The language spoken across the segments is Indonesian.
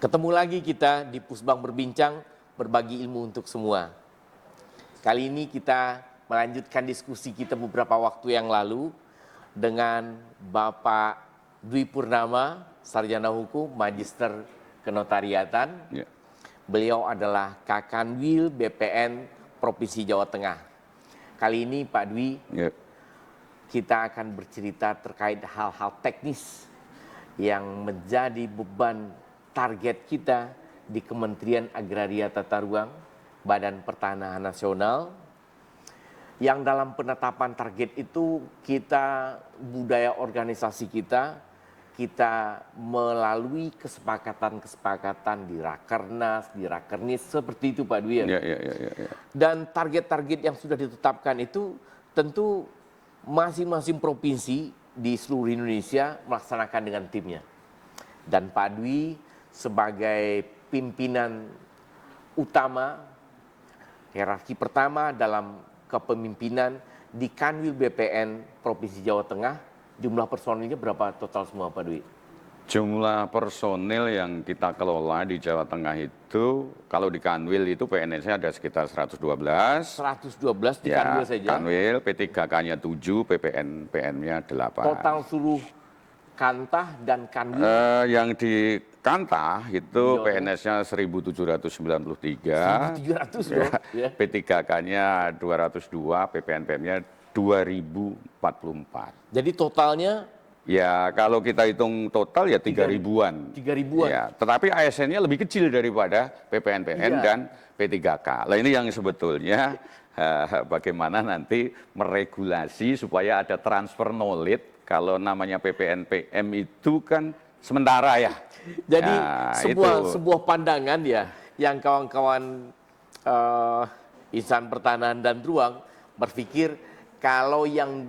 Ketemu lagi kita di Pusbang Berbincang, berbagi ilmu untuk semua. Kali ini kita melanjutkan diskusi kita beberapa waktu yang lalu dengan Bapak Dwi Purnama, Sarjana Hukum, Magister Kenotariatan. Ya. Beliau adalah Kakanwil BPN Provinsi Jawa Tengah. Kali ini Pak Dwi, kita akan bercerita terkait hal-hal teknis yang menjadi beban target kita di Kementerian Agraria Tata Ruang, Badan Pertanahan Nasional, yang dalam penetapan target itu kita, budaya organisasi kita melalui kesepakatan-kesepakatan di Rakernas, di Rakernis, seperti itu Pak Dwi. Ya. Dan target-target yang sudah ditetapkan itu tentu masing-masing provinsi di seluruh Indonesia melaksanakan dengan timnya. Dan Pak Dwi sebagai pimpinan utama, hierarki pertama dalam kepemimpinan di Kanwil BPN Provinsi Jawa Tengah, jumlah personilnya berapa total semua Pak Dwi? Jumlah personil yang kita kelola di Jawa Tengah itu, kalau di Kanwil itu PNS-nya ada sekitar 112. 112 di Kanwil saja? Kanwil, P3K-nya 7, PPN-nya 8. Total seluruh Kantah dan Kanwil? Yang di Kantah itu PNS-nya 1.793. 1.700 loh. Ya. P3K-nya 202, PPN-nya 2044. Jadi totalnya? Ya, kalau kita hitung total ya 3.000-an. 3.000-an. Ya, tetapi ASN-nya lebih kecil daripada PPN-PN dan P3K. Nah, ini yang sebetulnya bagaimana nanti meregulasi supaya ada transfer knowledge. Kalau namanya PPN-PM itu kan sementara ya. Jadi ya, sebuah pandangan ya yang kawan-kawan insan pertanahan dan ruang berpikir kalau yang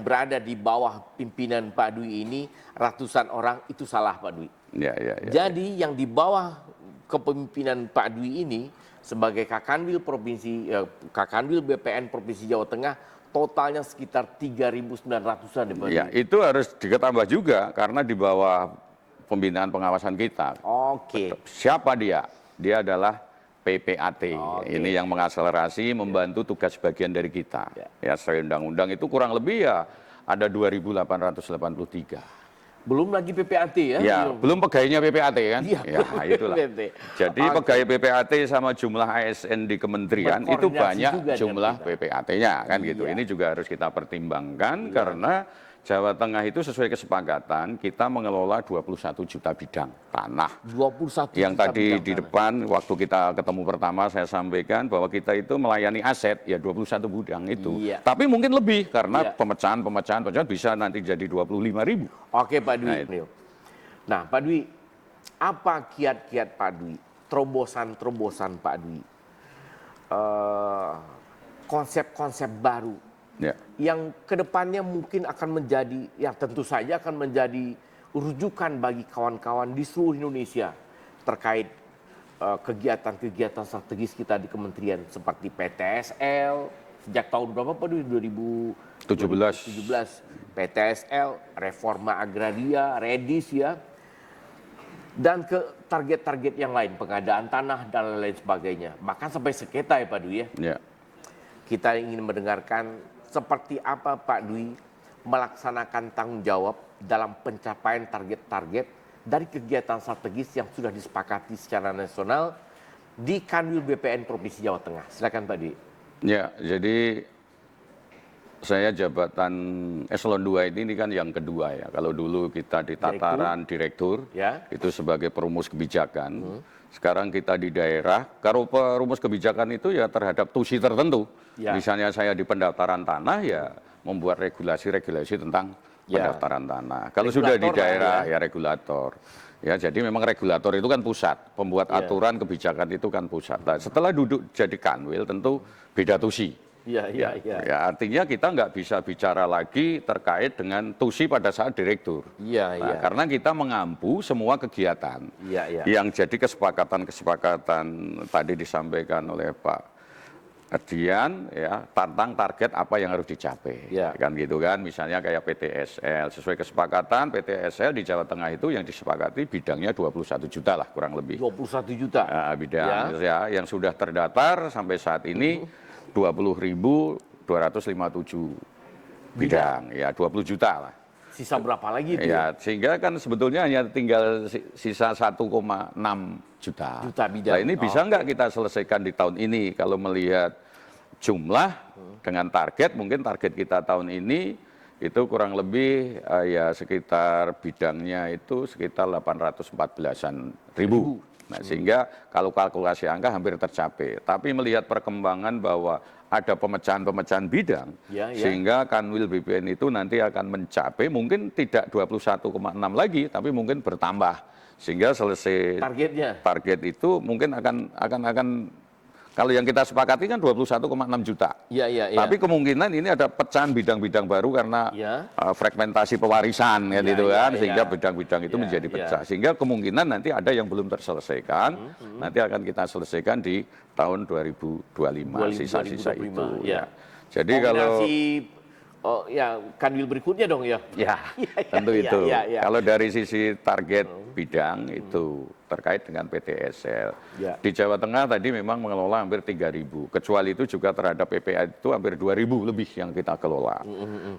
berada di bawah pimpinan Pak Dwi ini ratusan orang, itu salah Pak Dwi. Ya. Jadi yang di bawah kepemimpinan Pak Dwi ini sebagai Kakanwil BPN Provinsi Jawa Tengah, totalnya sekitar 3.900-an ya Pak Dwi. Ya, itu harus ditambah juga karena di bawah pembinaan pengawasan kita. Oke. Siapa dia? Dia adalah PPAT. Ini yang mengakselerasi, membantu tugas bagian dari kita. Ya, sesuai undang-undang itu kurang lebih ya ada 2.883. Belum lagi PPAT ya? Ya, belum pegawainya PPAT kan? Iya, ya, itulah. Jadi pegawai PPAT sama jumlah ASN di kementerian itu banyak jumlah PPAT-nya kan gitu. Ini juga harus kita pertimbangkan karena Jawa Tengah itu sesuai kesepakatan kita mengelola 21 juta bidang tanah. 21 yang juta tadi bidang di tanah. depan waktu kita ketemu pertama saya sampaikan bahwa kita itu melayani aset ya 21 bidang itu. Iya. Tapi mungkin lebih karena pemecahan bisa nanti jadi 25.000. Oke Pak Dwi. Nah Pak Dwi, apa kiat-kiat Pak Dwi? Terobosan-terobosan Pak Dwi? Konsep-konsep baru yang kedepannya mungkin akan menjadi, ya tentu saja akan menjadi rujukan bagi kawan-kawan di seluruh Indonesia terkait kegiatan-kegiatan strategis kita di kementerian seperti PTSL sejak tahun berapa Pak Dwi? 2017. PTSL, reforma agraria, redis ya, dan ke target-target yang lain, pengadaan tanah dan lain sebagainya, bahkan sampai sengketa ya Pak Dwi ya. Kita ingin mendengarkan seperti apa Pak Dwi melaksanakan tanggung jawab dalam pencapaian target-target dari kegiatan strategis yang sudah disepakati secara nasional di Kanwil BPN Provinsi Jawa Tengah. Silakan Pak Dwi. Ya, jadi saya jabatan eselon 2 ini kan yang kedua ya. Kalau dulu kita di tataran direktur itu sebagai perumus kebijakan. Sekarang kita di daerah, kalau perumus kebijakan itu ya terhadap tusi tertentu. Misalnya saya di pendaftaran tanah ya membuat regulasi-regulasi tentang pendaftaran tanah. Kalau sudah di daerah ya regulator. Ya, jadi memang regulator itu kan pusat, pembuat aturan kebijakan itu kan pusat. Nah, setelah duduk jadi Kanwil tentu beda tusi. Ya, artinya kita nggak bisa bicara lagi terkait dengan tusi pada saat direktur. Karena kita mengampu semua kegiatan yang jadi kesepakatan tadi disampaikan oleh Pak Kemudian ya tentang target apa yang harus dicapai, kan gitu kan. Misalnya kayak PTSL, sesuai kesepakatan PTSL di Jawa Tengah itu yang disepakati bidangnya 21 juta lah kurang lebih. 21 juta. Bidang ya, yang sudah terdaftar sampai saat ini 20.257 bidang, ya 20 juta lah. Sisa berapa lagi itu? Ya, sehingga kan sebetulnya hanya tinggal sisa 1,6 juta bidang. Nah, ini bisa nggak kita selesaikan di tahun ini? Kalau melihat jumlah dengan target, mungkin target kita tahun ini itu kurang lebih ya sekitar bidangnya itu sekitar 814-an ribu. Nah, sehingga kalau kalkulasi angka hampir tercapai. Tapi melihat perkembangan bahwa ada pemecahan-pemecahan bidang, sehingga Kanwil BPN itu nanti akan mencapai mungkin tidak 21,6 lagi, tapi mungkin bertambah. Sehingga selesai target itu mungkin akan kalau yang kita sepakati kan 21,6 juta. Tapi kemungkinan ini ada pecahan bidang-bidang baru karena fragmentasi pewarisan kan itu kan, sehingga bidang-bidang itu menjadi pecah. Sehingga kemungkinan nanti ada yang belum terselesaikan, nanti akan kita selesaikan di tahun 2025 sisa-sisa itu. Jadi kalau Kanwil berikutnya dong ya. Tentu itu. Kalau dari sisi target bidang itu terkait dengan PTSL. Di Jawa Tengah tadi memang mengelola hampir 3.000. Kecuali itu juga terhadap PPA itu hampir 2.000 lebih yang kita kelola.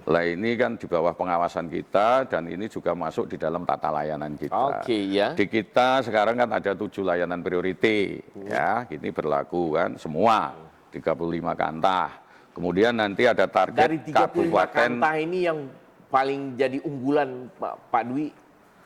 Lah ini kan di bawah pengawasan kita dan ini juga masuk di dalam tata layanan kita. Di kita sekarang kan ada 7 layanan priority. Ya, ini berlaku kan semua 35 kantah. Kemudian nanti ada target dari 35 kantah ini yang paling jadi unggulan Pak Dwi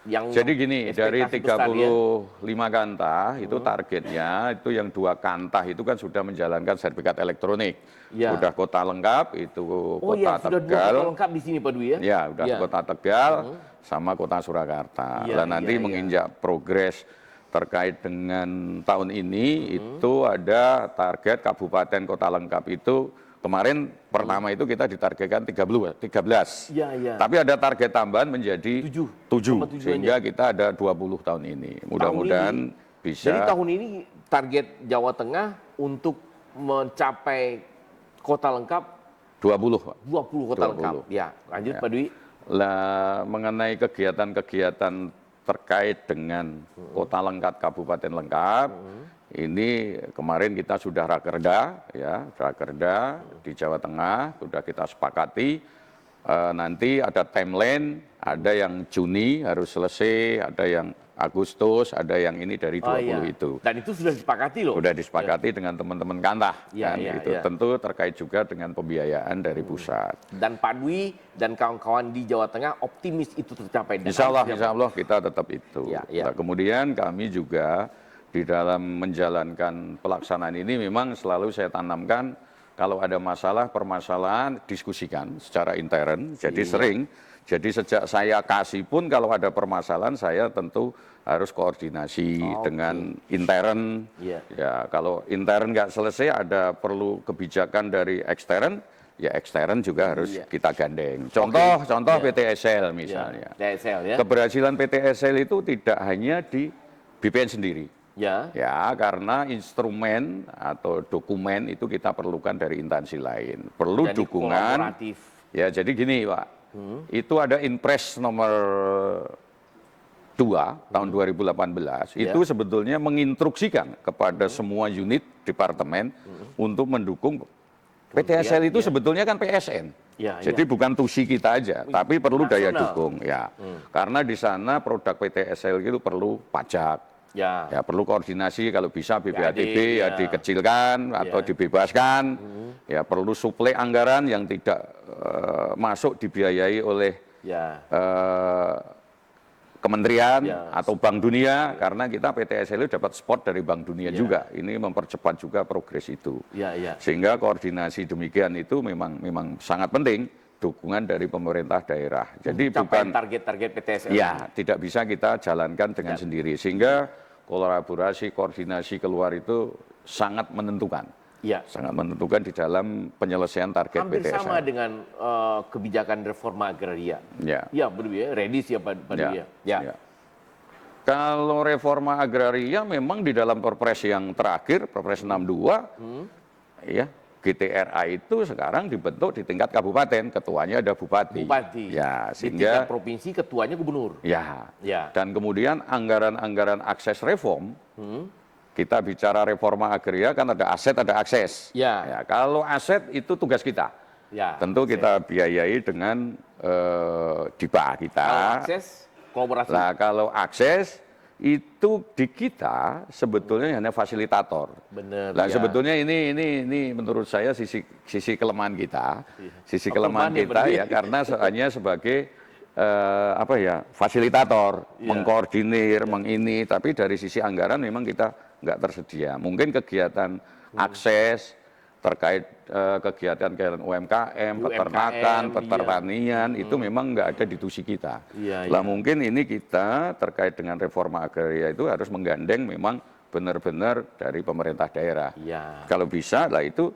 yang jadi gini, dari 35 kantah itu targetnya itu yang 2 kantah itu kan sudah menjalankan sertifikat elektronik. Sudah kota lengkap itu kota Tegal. Sudah 2 kota lengkap di sini Pak Dwi ya? Ya, sudah kota Tegal sama kota Surakarta. Dan nanti menginjak progres terkait dengan tahun ini itu ada target kabupaten kota lengkap itu. Kemarin pertama itu kita ditargetkan 13. Tapi ada target tambahan menjadi 7. Sehingga kita ada 20 tahun ini. Mudah-mudahan bisa. Jadi tahun ini target Jawa Tengah untuk mencapai kota lengkap 20 kota lengkap. Ya, lanjut Pak Dwi. Lah mengenai kegiatan-kegiatan terkait dengan kota lengkap, kabupaten lengkap. Ini kemarin kita sudah rakerda di Jawa Tengah, sudah kita sepakati. Nanti ada timeline, ada yang Juni harus selesai, ada yang Agustus, ada yang ini dari 20 itu. Dan itu sudah disepakati loh. Sudah disepakati dengan teman-teman kantah. Itu tentu terkait juga dengan pembiayaan dari pusat. Dan Pak Dwi dan kawan-kawan di Jawa Tengah optimis itu tercapai. Insya Allah kita tetap itu. Nah, kemudian kami juga di dalam menjalankan pelaksanaan ini memang selalu saya tanamkan kalau ada masalah, permasalahan, diskusikan secara intern. Jadi sering, jadi sejak saya kasih pun kalau ada permasalahan saya tentu harus koordinasi dengan intern. Ya, kalau intern nggak selesai ada perlu kebijakan dari ekstern, ya ekstern juga harus kita gandeng. Contoh PTSL misalnya. Keberhasilan PTSL itu tidak hanya di BPN sendiri. Ya, karena instrumen atau dokumen itu kita perlukan dari instansi lain. Perlu jadi dukungan. Ya, jadi gini Pak, itu ada Inpres nomor 2 tahun 2018. Itu sebetulnya menginstruksikan kepada semua unit departemen untuk mendukung PTSL itu sebetulnya kan PSN. Jadi bukan tusi kita aja, tapi perlu daya dukung. Karena di sana produk PTSL itu perlu pajak. Ya perlu koordinasi kalau bisa BPADB ya dikecilkan atau dibebaskan. Ya perlu suplai anggaran yang tidak masuk dibiayai oleh kementerian atau Bank Dunia karena kita PTSL dapat support dari Bank Dunia juga. Ini mempercepat juga progres itu. Sehingga koordinasi demikian itu memang sangat penting. Dukungan dari pemerintah daerah. Jadi bukan target-target PTSL. Ya, tidak bisa kita jalankan dengan sendiri. Sehingga kolaborasi, koordinasi keluar itu sangat menentukan. Sangat menentukan di dalam penyelesaian target hampir PTSL. Sama dengan kebijakan reforma agraria. Ready ya Pak Dwi. Kalau reforma agraria memang di dalam Perpres yang terakhir, Perpres 62, GTRA itu sekarang dibentuk di tingkat kabupaten, ketuanya ada bupati. Ya, di tingkat sehingga provinsi ketuanya gubernur. Ya. Dan kemudian anggaran-anggaran akses reform, kita bicara reforma agraria kan ada aset, ada akses. Ya, kalau aset itu tugas kita. Tentu kita biayai dengan DIPA kita. Kalau akses, kolaborasi. Nah, kalau akses itu di kita sebetulnya hanya fasilitator. Benar. Nah, sebetulnya ini menurut saya sisi kelemahan kita. Sisi kelemahan kita ya karena hanya sebagai fasilitator, mengkoordinir, mengini, tapi dari sisi anggaran memang kita nggak tersedia. Mungkin kegiatan akses terkait kegiatan UMKM, peternakan, pertanian itu memang nggak ada di tusi kita. Lah mungkin ini kita terkait dengan reforma agraria itu harus menggandeng memang benar-benar dari pemerintah daerah. Kalau bisa lah itu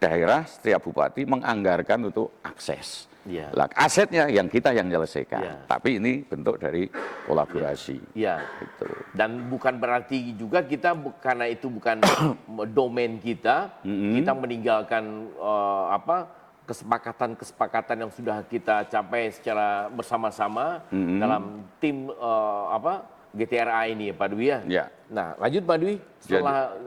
daerah setiap bupati menganggarkan untuk akses. Lah, asetnya yang kita yang menyelesaikan, tapi ini bentuk dari kolaborasi. Gitu. Dan bukan berarti juga kita karena itu bukan domain kita, kita meninggalkan kesepakatan-kesepakatan yang sudah kita capai secara bersama-sama dalam tim GTRA ini ya Pak Dwi ya. Nah lanjut Pak Dwi, setelah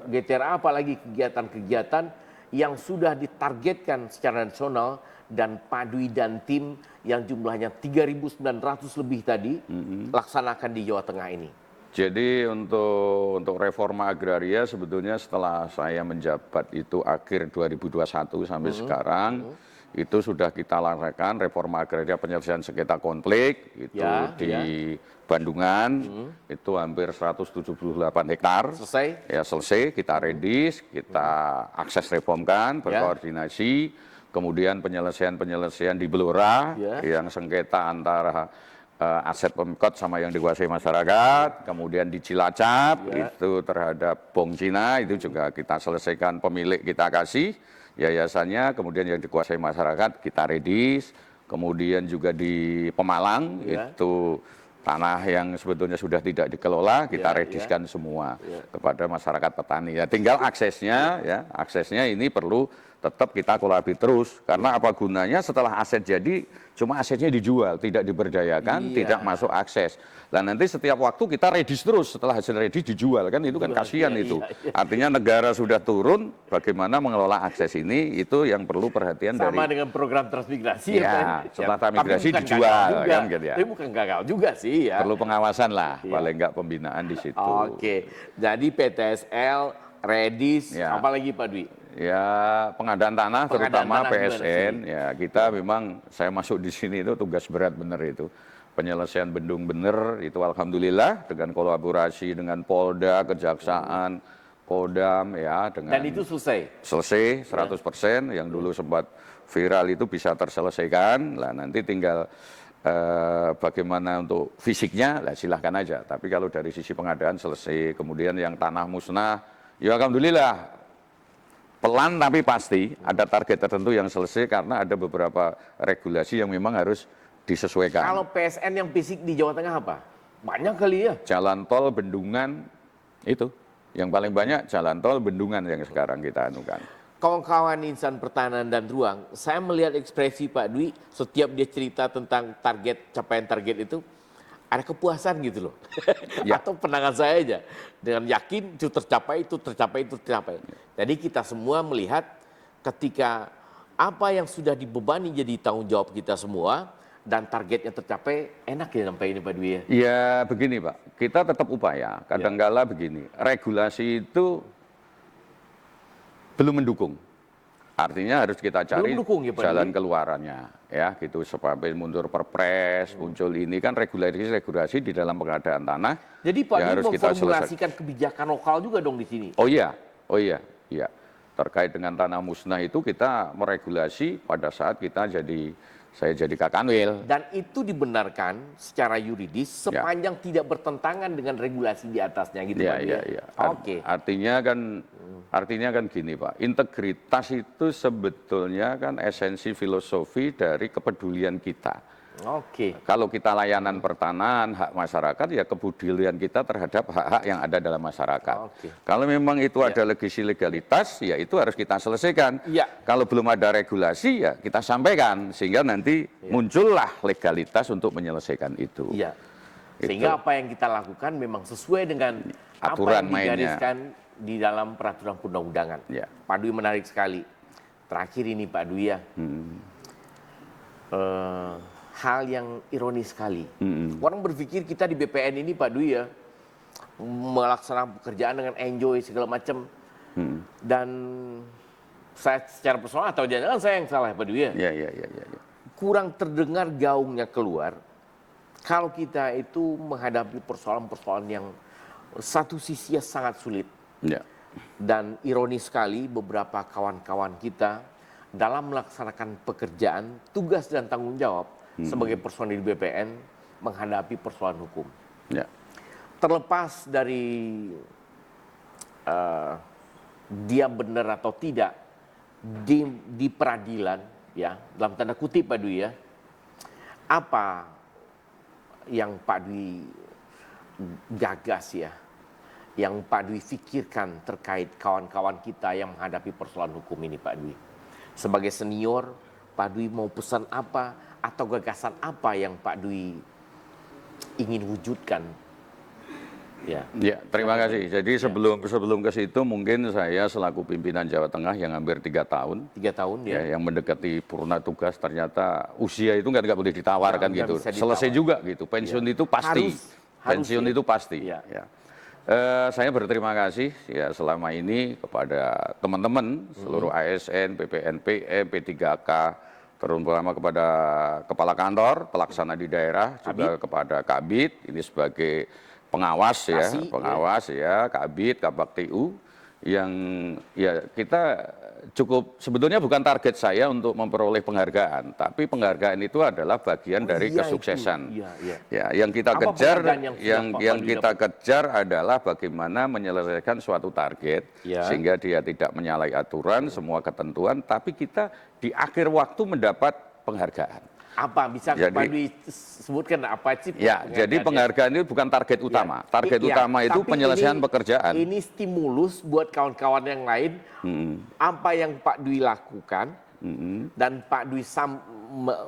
GTRA apalagi kegiatan-kegiatan yang sudah ditargetkan secara nasional dan Pak Dwi dan tim yang jumlahnya 3.900 lebih tadi laksanakan di Jawa Tengah ini. Jadi untuk reforma agraria sebetulnya setelah saya menjabat itu akhir 2021 sampai sekarang itu sudah kita laksanakan reforma agraria penyelesaian sengketa konflik itu di Bandungan itu hampir 178 hektar. Selesai, kita redis, kita akses reformkan, berkoordinasi, kemudian penyelesaian di Blora yang sengketa antara aset Pemkot sama yang dikuasai masyarakat, kemudian di Cilacap itu terhadap Bong Cina itu juga kita selesaikan, pemilik kita kasih yayasannya, kemudian yang dikuasai masyarakat kita redis, kemudian juga di Pemalang itu tanah yang sebetulnya sudah tidak dikelola kita rediskan semua kepada masyarakat petani. Ya tinggal aksesnya ini perlu tetap kita kolaborasi terus karena apa gunanya setelah aset jadi cuma asetnya dijual, tidak diberdayakan, tidak masuk akses. Nah nanti setiap waktu kita redis terus setelah hasil redis dijual kan itu kan kasihan itu. Artinya negara sudah turun, bagaimana mengelola akses ini itu yang perlu perhatian sama dengan program transmigrasi setelah transmigrasi dijual kan gitu ya. Tapi bukan gagal juga sih ya. Perlu pengawasan lah, paling enggak pembinaan di situ. Oke. Jadi PTSL, redis, apalagi Pak Dwi? Ya pengadaan tanah terutama PSN ya kita memang saya masuk di sini itu tugas berat bener itu penyelesaian bendung bener itu alhamdulillah dengan kolaborasi dengan Polda, Kejaksaan, Kodam ya dengan dan itu selesai 100% yang dulu sempat viral itu bisa terselesaikan lah nanti tinggal bagaimana untuk fisiknya lah silahkan aja tapi kalau dari sisi pengadaan selesai kemudian yang tanah musnah ya alhamdulillah pelan tapi pasti ada target tertentu yang selesai karena ada beberapa regulasi yang memang harus disesuaikan. Kalau PSN yang fisik di Jawa Tengah apa? Banyak kali ya? Jalan tol Bendungan itu. Yang paling banyak jalan tol Bendungan yang sekarang kita anukan. Kawan-kawan insan pertahanan dan ruang, saya melihat ekspresi Pak Dwi setiap dia cerita tentang capaian target itu, ada kepuasan gitu loh. Atau penangan saya aja. Dengan yakin itu tercapai, itu tercapai, itu tercapai. Jadi kita semua melihat ketika apa yang sudah dibebani jadi tanggung jawab kita semua, dan targetnya tercapai, enak ya sampai ini Pak Dwi ya? Ya begini Pak, kita tetap upaya. Kadang-kala begini, regulasi itu belum mendukung. Artinya harus kita cari jalan keluarannya, ya gitu. Sampai mundur perpres, muncul ini kan regulasi di dalam pengadaan tanah. Jadi Pak Dwi memformulasikan kebijakan lokal juga dong di sini. Oh iya. Terkait dengan tanah musnah itu kita meregulasi pada saat saya jadi Kakanwil. Dan itu dibenarkan secara yuridis sepanjang tidak bertentangan dengan regulasi di atasnya gitu Pak. Iya. Oke. Artinya kan gini Pak, integritas itu sebetulnya kan esensi filosofi dari kepedulian kita Oke. Kalau kita layanan pertanahan, hak masyarakat, ya kepedulian kita terhadap hak-hak yang ada dalam masyarakat. Oke. Kalau memang itu ada legalitas, ya itu harus kita selesaikan. Ya. Kalau belum ada regulasi, ya kita sampaikan. Sehingga nanti muncullah legalitas untuk menyelesaikan itu. Iya. Sehingga apa yang kita lakukan memang sesuai dengan aturan apa yang digariskan mainnya di dalam peraturan perundang-undangan. Ya. Pak Dwi menarik sekali. Terakhir ini Pak Dwi ya. Hal yang ironis sekali. Orang berpikir kita di BPN ini Pak Dwi ya, melaksanakan pekerjaan dengan enjoy segala macam. Dan saya secara personal atau jangan-jangan saya yang salah Pak Dwi ya. Ya. Kurang terdengar gaungnya keluar kalau kita itu menghadapi persoalan-persoalan yang satu sisi sangat sulit. Ya. Dan ironis sekali beberapa kawan-kawan kita dalam melaksanakan pekerjaan, tugas dan tanggung jawab sebagai personil BPN menghadapi persoalan hukum. Ya. Terlepas dari dia benar atau tidak di peradilan, ya dalam tanda kutip Pak Dwi ya, apa yang Pak Dwi gagas ya, yang Pak Dwi pikirkan terkait kawan-kawan kita yang menghadapi persoalan hukum ini Pak Dwi? Sebagai senior, Pak Dwi mau pesan apa atau gagasan apa yang Pak Dwi ingin wujudkan? Ya, terima kasih. Jadi sebelum ke situ mungkin saya selaku pimpinan Jawa Tengah yang hampir 3 tahun. 3 tahun ya. Yang mendekati purna tugas, ternyata usia itu nggak boleh ditawarkan gitu. Selesai juga gitu. Pensiun itu pasti. Pensiun itu pasti. Ya. Saya berterima kasih ya selama ini kepada teman-teman seluruh ASN, PPNPM, P3K, terutama kepada kepala kantor, pelaksana di daerah, juga kepada Kabid ini sebagai pengawas ya, Kabid, Kabakti-U yang ya kita cukup sebetulnya bukan target saya untuk memperoleh penghargaan, tapi penghargaan itu adalah bagian dari kesuksesan. Ya, yang kita kejar yang kita kejar adalah bagaimana menyelesaikan suatu target sehingga dia tidak menyalahi aturan, semua ketentuan, tapi kita di akhir waktu mendapat penghargaan. Apa bisa Pak Dwi sebutkan apa sih? Ya, jadi penghargaan itu bukan target utama. Target utama itu penyelesaian pekerjaan. Ini stimulus buat kawan-kawan yang lain. Apa yang Pak Dwi lakukan dan Pak Dwi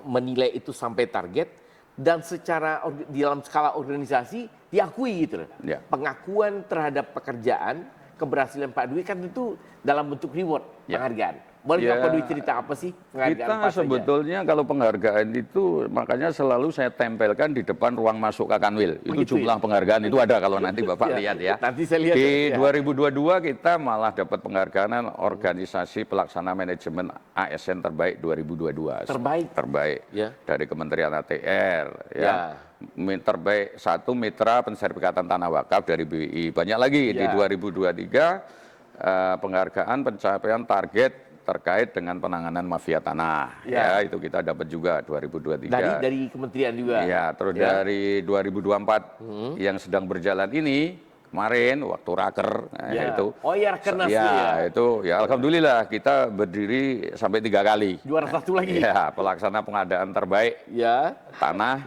menilai itu sampai target dan secara di dalam skala organisasi diakui gitu loh. Pengakuan terhadap pekerjaan, keberhasilan Pak Dwi kan itu dalam bentuk reward, penghargaan. Boleh Pak Dwi cerita apa sih penghargaan kita sebetulnya kalau penghargaan itu makanya selalu saya tempelkan di depan ruang masuk Kakanwil. Itu jumlah penghargaan itu ada kalau nanti Bapak lihat ya. Nanti saya lihat. Di 2022 kita malah dapat penghargaan organisasi pelaksana manajemen ASN terbaik 2022. Terbaik. Dari Kementerian ATR ya. Terbaik 1 mitra pensertifikatan tanah wakaf dari BI. Banyak lagi di 2023 penghargaan pencapaian target terkait dengan penanganan mafia tanah. Ya, itu kita dapat juga 2023. Dari kementerian juga. Ya, terus dari 2024 yang sedang berjalan ini kemarin waktu raker itu. Oh ya, rakernas itu ya alhamdulillah kita berdiri sampai 3 kali. Juara 1 lagi. Ya, pelaksana pengadaan terbaik tanah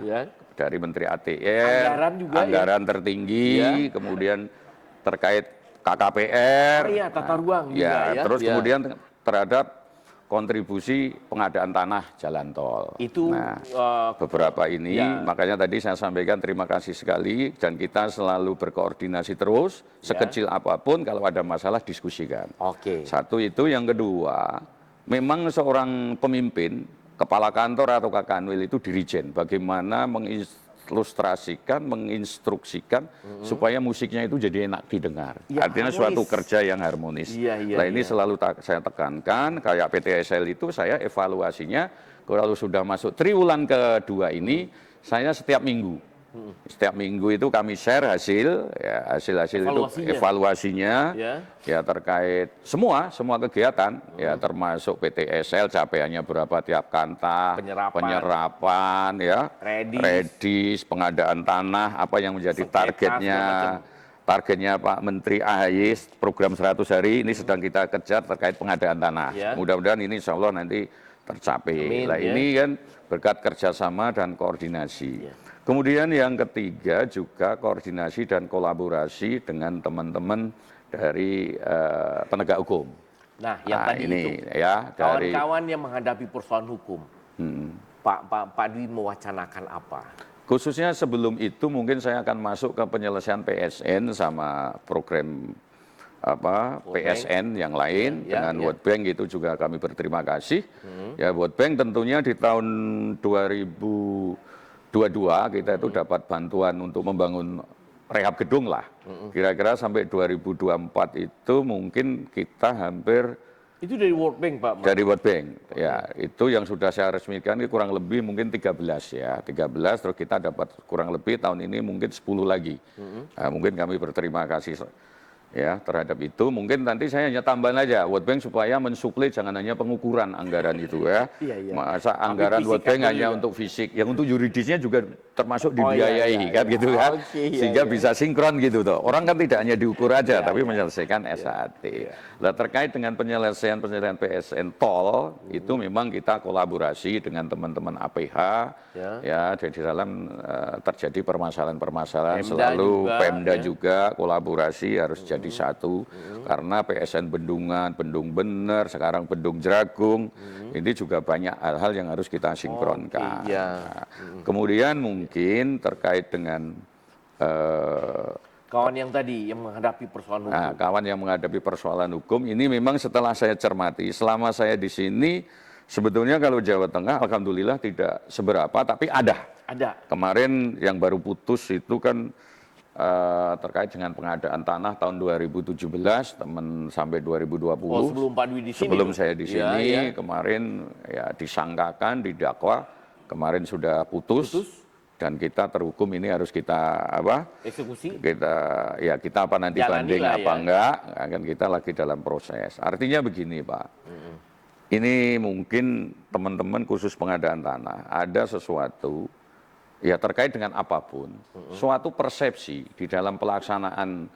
dari Menteri ATR. Anggaran tertinggi, kemudian terkait KKPR. Tata ruang juga ya. Terus kemudian terhadap kontribusi pengadaan tanah jalan tol. Itu beberapa ini, makanya tadi saya sampaikan terima kasih sekali dan kita selalu berkoordinasi terus, sekecil apapun kalau ada masalah diskusikan. Satu itu, yang kedua, memang seorang pemimpin, kepala kantor atau Kakanwil itu dirijen, bagaimana mengilustrasikan, menginstruksikan supaya musiknya itu jadi enak didengar. Artinya harmonis. Suatu kerja yang harmonis. Nah ini selalu saya tekankan, kayak PTSL itu saya evaluasinya, kalau sudah masuk triwulan kedua ini, saya setiap minggu. Setiap minggu itu kami share hasil itu evaluasinya ya terkait semua kegiatan ya termasuk PTSL capaiannya berapa tiap kantah, penyerapan ya, redis, pengadaan tanah, apa yang menjadi targetnya Pak Menteri AHY program 100 hari ini sedang kita kejar terkait pengadaan tanah. Mudah-mudahan ini insya Allah nanti tercapai. Nah ini kan berkat kerjasama dan koordinasi. Kemudian yang ketiga juga koordinasi dan kolaborasi dengan teman-teman dari penegak hukum. Nah, yang tadi ini, itu, ya, kawan-kawan yang menghadapi persoalan hukum, Pak Dwi mewacanakan apa? Khususnya sebelum itu mungkin saya akan masuk ke penyelesaian PSN sama program PSN yang lain dengan World Bank, itu juga kami berterima kasih. Ya, World Bank tentunya di tahun 2022 kita itu dapat bantuan untuk membangun rehab gedung lah. Kira-kira sampai 2024 itu mungkin kita hampir. Itu dari World Bank, Pak? Dari World Bank, ya. Itu yang sudah saya resmikan kurang lebih mungkin 13 ya. 13, terus kita dapat kurang lebih tahun ini mungkin 10 lagi. Nah, mungkin kami berterima kasih ya terhadap itu. Mungkin nanti saya hanya tambahan aja World Bank supaya mensuplai, jangan hanya pengukuran anggaran itu ya. Masa anggaran World Bank hanya untuk fisik, yang untuk yuridisnya juga termasuk dibiayai kan gitu kan. Sehingga bisa sinkron gitu toh. Orang kan tidak hanya diukur aja tapi menyelesaikan SHT. Nah, terkait dengan penyelesaian PSN tol itu memang kita kolaborasi dengan teman-teman APH ya, di dalam terjadi permasalahan-permasalahan selalu Pemda juga kolaborasi harus jadi satu, karena PSN Bendungan, Bendung Bener, sekarang Bendung Jeragung, ini juga banyak hal-hal yang harus kita sinkronkan. Kemudian mungkin terkait dengan kawan yang tadi yang menghadapi persoalan hukum. Kawan yang menghadapi persoalan hukum ini memang setelah saya cermati, selama saya di sini sebetulnya kalau Jawa Tengah alhamdulillah tidak seberapa, tapi ada. Kemarin yang baru putus itu kan terkait dengan pengadaan tanah tahun 2017, teman sampai 2020. Sebelum Pak Dwi di sini. Sebelum saya di sini, kemarin ya disangkakan, didakwa, kemarin sudah putus. Dan kita terhukum, ini harus kita eksekusi. Kita nanti banding apa enggak, akan kita lagi dalam proses. Artinya begini, Pak. Ini mungkin teman-teman khusus pengadaan tanah ada sesuatu ya terkait dengan apapun, suatu persepsi di dalam pelaksanaan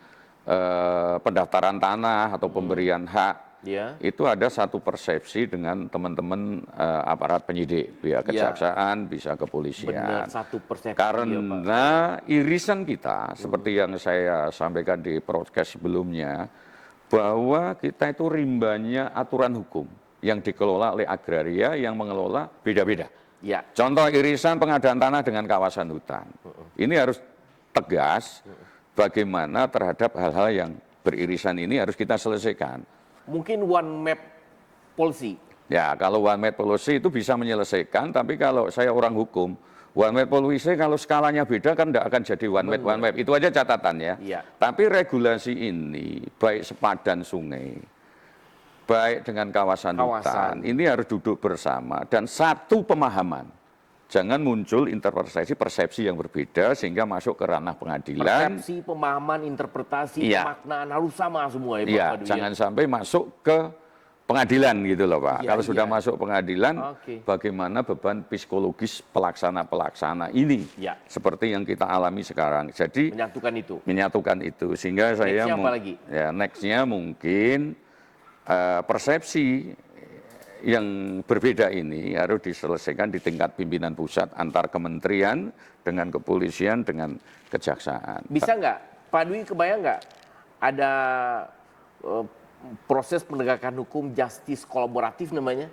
pendaftaran tanah atau pemberian hak, itu ada satu persepsi dengan teman-teman aparat penyidik, pihak kejaksaan, bisa kepolisian. Benar, satu persepsi. Karena irisan kita, seperti yang saya sampaikan di podcast sebelumnya, bahwa kita itu rimbanya aturan hukum yang dikelola oleh agraria yang mengelola beda-beda. Contoh irisan pengadaan tanah dengan kawasan hutan. Ini harus tegas bagaimana terhadap hal-hal yang beririsan ini harus kita selesaikan. Mungkin one map policy. Ya, kalau one map policy itu bisa menyelesaikan, tapi kalau saya orang hukum, one map policy kalau skalanya beda kan tidak akan jadi one map. Itu aja catatannya. Tapi regulasi ini baik sepadan sungai, baik dengan kawasan hutan, ini harus duduk bersama dan satu pemahaman. Jangan muncul interpretasi persepsi yang berbeda sehingga masuk ke ranah pengadilan. Persepsi, pemahaman, interpretasi, pemaknaan harus sama semua ya Pak. Jangan sampai masuk ke pengadilan gitu loh Pak. Kalau sudah masuk pengadilan, bagaimana beban psikologis pelaksana ini seperti yang kita alami sekarang. Jadi menyatukan itu sehingga saya nextnya mungkin persepsi yang berbeda ini harus diselesaikan di tingkat pimpinan pusat antar kementerian dengan kepolisian dengan kejaksaan. Bisa nggak, Pak Dwi kebayang nggak ada proses penegakan hukum justice kolaboratif namanya?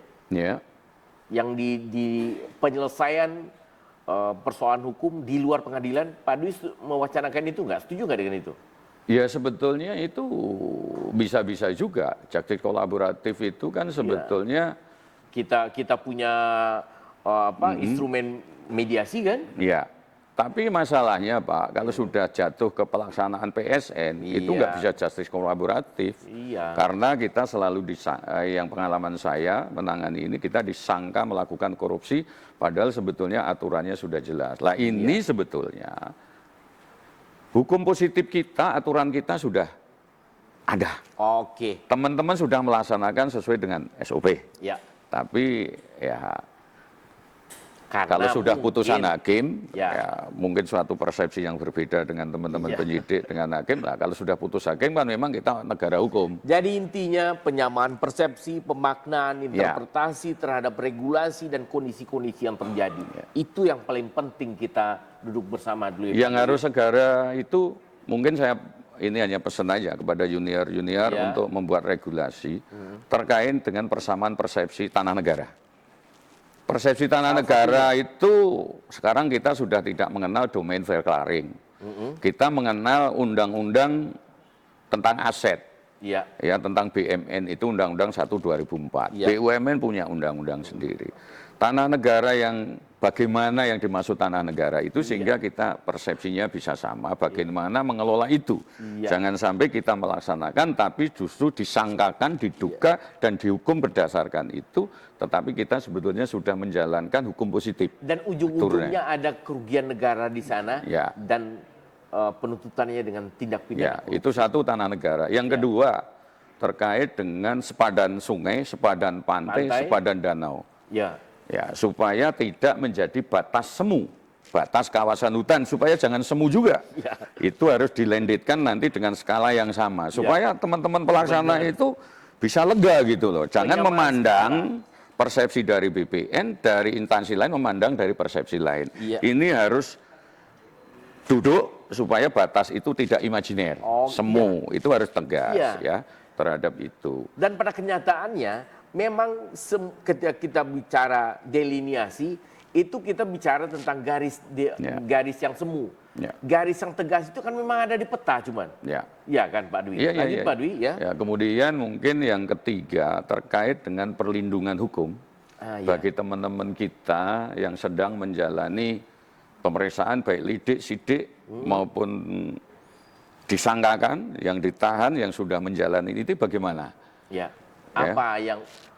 Yang di penyelesaian persoalan hukum di luar pengadilan, Pak Dwi mewacanakan itu nggak? Setuju nggak dengan itu? Ya sebetulnya itu bisa-bisa juga. Justice kolaboratif itu kan sebetulnya kita punya instrumen mediasi kan? Iya. Tapi masalahnya Pak, kalau sudah jatuh ke pelaksanaan PSN itu nggak bisa justice kolaboratif. Karena kita selalu yang pengalaman saya menangani ini, kita disangka melakukan korupsi padahal sebetulnya aturannya sudah jelas. Lah ini sebetulnya hukum positif kita, aturan kita sudah ada. Teman-teman sudah melaksanakan sesuai dengan SOP. Tapi ya Kalau sudah putusan hakim, ya. ya mungkin suatu persepsi yang berbeda dengan teman-teman penyidik dengan hakim. Nah, kalau sudah putus hakim kan memang kita negara hukum. Jadi intinya penyamaan persepsi, pemaknaan, interpretasi terhadap regulasi dan kondisi-kondisi yang terjadi. Itu yang paling penting kita duduk bersama dulu. Yang harus segera itu mungkin saya ini hanya pesan aja kepada junior-junior untuk membuat regulasi terkait dengan persamaan persepsi tanah negara. Persepsi tanah negara itu sekarang kita sudah tidak mengenal domain verklaring. Kita mengenal undang-undang tentang aset. Ya, tentang BMN itu Undang-Undang 1/2004. BUMN punya undang-undang sendiri. Tanah negara yang bagaimana yang dimaksud tanah negara itu sehingga kita persepsinya bisa sama, bagaimana mengelola itu. Jangan sampai kita melaksanakan tapi justru disangkakan, diduga dan dihukum berdasarkan itu, tetapi kita sebetulnya sudah menjalankan hukum positif. Dan ujung-ujungnya ada kerugian negara di sana dan penuntutannya dengan tindak pidana. Itu satu tanah negara. Yang kedua terkait dengan sepadan sungai, sepadan pantai, sepadan danau. Ya, supaya tidak menjadi batas semu, batas kawasan hutan, supaya jangan semu juga. Itu harus dilanditkan nanti dengan skala yang sama, supaya teman-teman pelaksana itu bisa lega gitu loh. Jangan memandang persepsi dari BPN, dari instansi lain memandang dari persepsi lain. Ini harus duduk supaya batas itu tidak imajiner, semu, itu harus tegas ya terhadap itu. Dan pada kenyataannya memang ketika kita bicara delineasi, itu kita bicara tentang garis yang semu. Garis yang tegas itu kan memang ada di peta cuman. Ya kan Pak Dwi? Pak Dwi ya. Kemudian mungkin yang ketiga terkait dengan perlindungan hukum bagi teman-teman kita yang sedang menjalani pemeriksaan baik lidik, sidik maupun disangkakan, yang ditahan, yang sudah menjalani itu bagaimana? Apa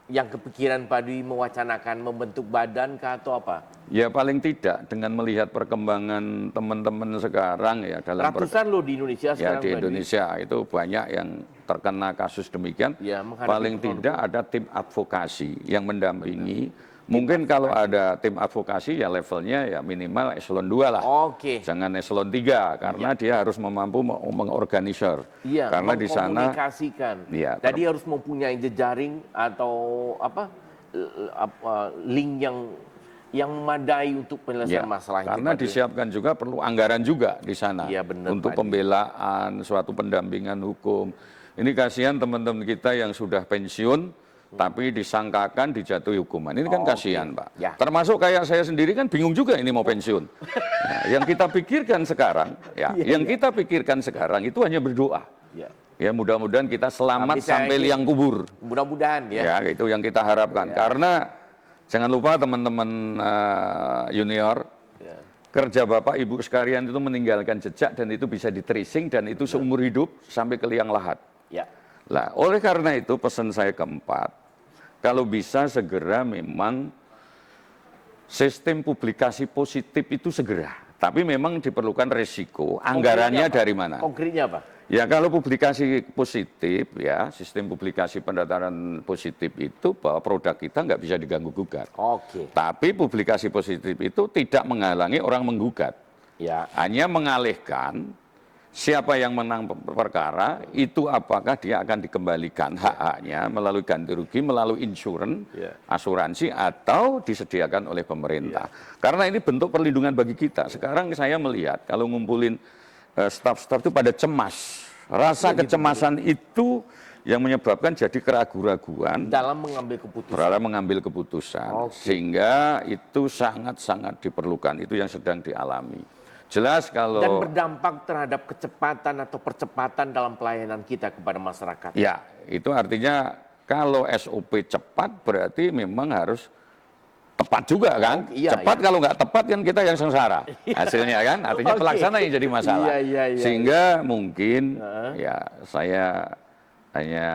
yang kepikiran Pak Dwi mewacanakan membentuk badan kah atau apa? Ya paling tidak dengan melihat perkembangan teman-teman sekarang ya dalam ratusan loh di Indonesia sekarang. Di Indonesia itu banyak yang terkena kasus demikian. Paling tidak ada tim advokasi yang mendampingi. Mungkin kalau ada tim advokasi ya levelnya ya minimal eselon 2 lah. Jangan eselon 3 karena dia harus mampu mengorganisir. Karena di sana mengkomunikasikan. Jadi harus mempunyai jejaring atau link yang memadai untuk penyelesaian masalah. Karena disiapkan juga perlu anggaran juga di sana untuk pembelaan, suatu pendampingan hukum. Ini kasihan teman-teman kita yang sudah pensiun tapi disangkakan dijatuhi hukuman. Ini kan kasihan, Pak. Termasuk kayak saya sendiri kan bingung juga ini mau pensiun. Yang kita pikirkan sekarang, kita pikirkan sekarang itu hanya berdoa. Ya mudah-mudahan kita selamat sampai liang kubur. Mudah-mudahan ya. Itu yang kita harapkan. Karena jangan lupa teman-teman junior, kerja Bapak Ibu sekalian itu meninggalkan jejak dan itu bisa di-tracing dan itu seumur hidup sampai ke liang lahat. Nah, oleh karena itu pesan saya keempat, kalau bisa segera memang sistem publikasi positif itu segera. Tapi memang diperlukan resiko, anggarannya dari mana? Konkretnya apa? Ya kalau publikasi positif, ya sistem publikasi pendaftaran positif itu bahwa produk kita nggak bisa diganggu gugat. Tapi publikasi positif itu tidak menghalangi orang menggugat. Hanya mengalihkan siapa yang menang perkara, itu apakah dia akan dikembalikan hak-haknya melalui ganti rugi, melalui asuransi, atau disediakan oleh pemerintah. Karena ini bentuk perlindungan bagi kita. Sekarang saya melihat kalau ngumpulin staf-staf itu pada cemas. Rasa kecemasan itu yang menyebabkan jadi keraguan-raguan dalam mengambil keputusan. Sehingga itu sangat-sangat diperlukan. Itu yang sedang dialami. Jelas kalau dan berdampak terhadap kecepatan atau percepatan dalam pelayanan kita kepada masyarakat. Ya, itu artinya kalau SOP cepat berarti memang harus tepat juga kan? Cepat kalau nggak tepat kan kita yang sengsara hasilnya kan? Artinya pelaksana yang jadi masalah. Sehingga mungkin ya saya hanya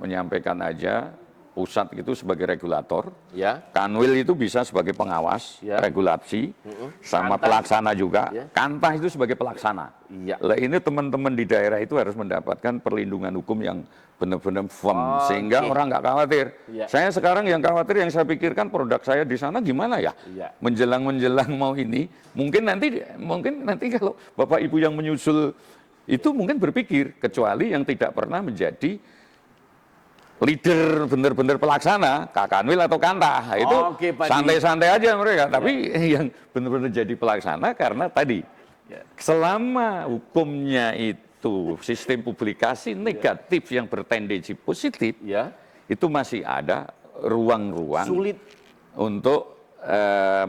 menyampaikan aja pusat itu sebagai regulator, ya. Kanwil itu bisa sebagai pengawas, regulasi, sama pelaksana juga. Kantah itu sebagai pelaksana. Lah ini teman-teman di daerah itu harus mendapatkan perlindungan hukum yang benar-benar firm, sehingga orang nggak khawatir. Saya sekarang yang khawatir, yang saya pikirkan produk saya di sana gimana ya? Menjelang mau ini, mungkin nanti kalau Bapak Ibu yang menyusul itu mungkin berpikir, kecuali yang tidak pernah menjadi leader benar-benar pelaksana, Kanwil atau Kantah, itu santai-santai aja mereka. Tapi yang benar-benar jadi pelaksana karena tadi selama hukumnya itu sistem publikasi negatif yang bertendensi positif, itu masih ada ruang-ruang sulit untuk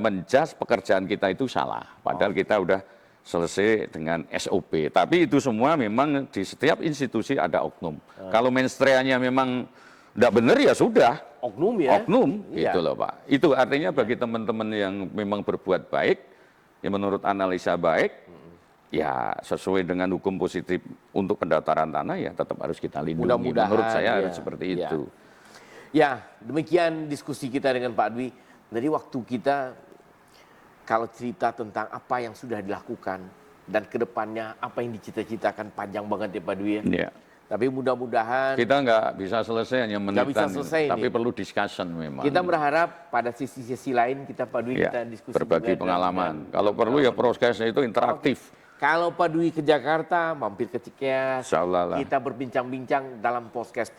menjas pekerjaan kita itu salah. Padahal kita udah selesai dengan SOP. Tapi itu semua memang di setiap institusi ada oknum. Kalau menstreanya memang tidak benar ya sudah. Oknum ya? Oknum, gitu loh Pak. Itu artinya bagi teman-teman yang memang berbuat baik, yang menurut analisa baik, ya sesuai dengan hukum positif untuk pendaftaran tanah ya tetap harus kita lindungi. Mudah-mudahan, menurut saya harus seperti itu. Ya, demikian diskusi kita dengan Pak Dwi. Jadi waktu kita kalau cerita tentang apa yang sudah dilakukan dan kedepannya apa yang dicita-citakan panjang banget ya Pak Dwi ya. Tapi mudah-mudahan kita nggak bisa selesai hanya menitan, tapi perlu discussion memang. Kita berharap pada sisi-sisi lain kita Pak Dwi kita diskusi berbagi pengalaman. Kalau perlu ya prosesnya itu interaktif. Kalau Pak Dwi ke Jakarta, mampir ke Cikeas, kita berbincang-bincang dalam podcast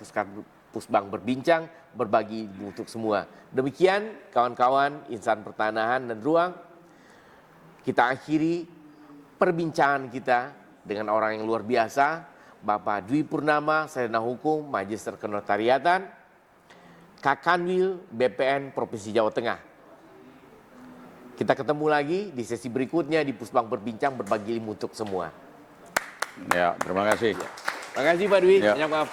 Pusbang Berbincang, berbagi untuk semua. Demikian kawan-kawan Insan Pertanahan dan Ruang, kita akhiri perbincangan kita dengan orang yang luar biasa, Bapak Dwi Purnama, Sarjana Hukum, Magister Kenotariatan, Kanwil BPN Provinsi Jawa Tengah. Kita ketemu lagi di sesi berikutnya di Pusbang Berbincang, berbagi ilmu untuk semua. Ya, terima kasih. Terima kasih Pak Dwi. Banyak maaf.